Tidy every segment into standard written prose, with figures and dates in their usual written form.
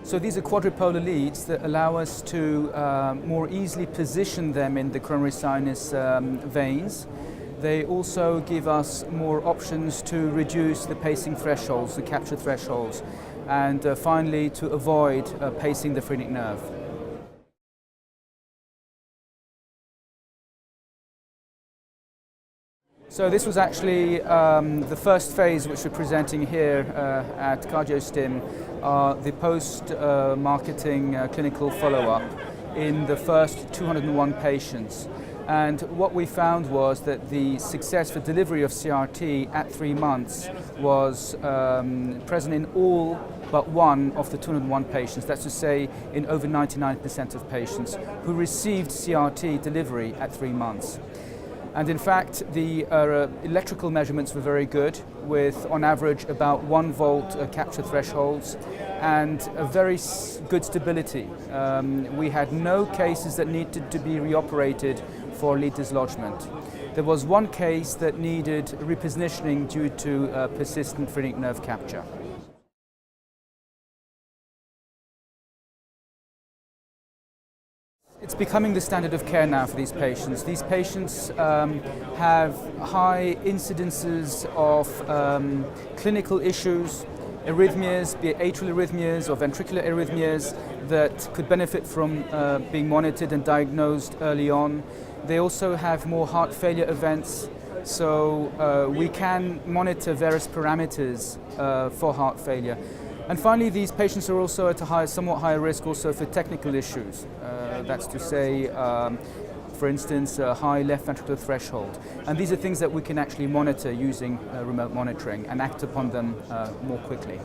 So these are quadrupolar leads that allow us to more easily position them in the coronary sinus veins. They also give us more options to reduce the pacing thresholds, the capture thresholds, and finally to avoid pacing the phrenic nerve. So this was actually the first phase which we're presenting here at CardioStim, the post-marketing clinical follow-up in the first 201 patients. And what we found was that the success for delivery of CRT at 3 months was present in all but one of the 201 patients. That's to say, in over 99% of patients who received CRT delivery at 3 months. And in fact, the electrical measurements were very good, with on average about 1 volt capture thresholds and a very good stability. We had no cases that needed to be reoperated for lead dislodgement. There was one case that needed repositioning due to persistent phrenic nerve capture. It's becoming the standard of care now for these patients. These patients have high incidences of clinical issues, arrhythmias, be it atrial arrhythmias or ventricular arrhythmias, that could benefit from being monitored and diagnosed early on. They also have more heart failure events, so we can monitor various parameters for heart failure. And finally, these patients are also at a somewhat higher risk also for technical issues. That's to say, for instance, a high left ventricular threshold. And these are things that we can actually monitor using remote monitoring and act upon them more quickly.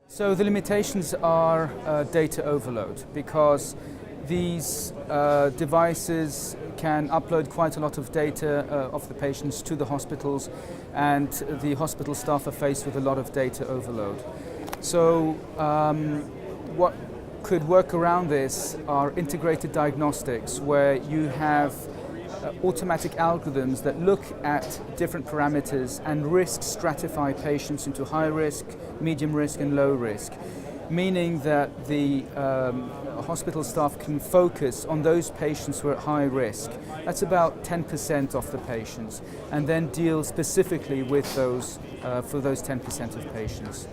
So the limitations are data overload, because these devices can upload quite a lot of data of the patients to the hospitals, and the hospital staff are faced with a lot of data overload. So what could work around this are integrated diagnostics, where you have automatic algorithms that look at different parameters and risk stratify patients into high risk, medium risk and low risk, meaning that the hospital staff can focus on those patients who are at high risk. That's about 10% of the patients, and then deal specifically with those for those 10% of patients.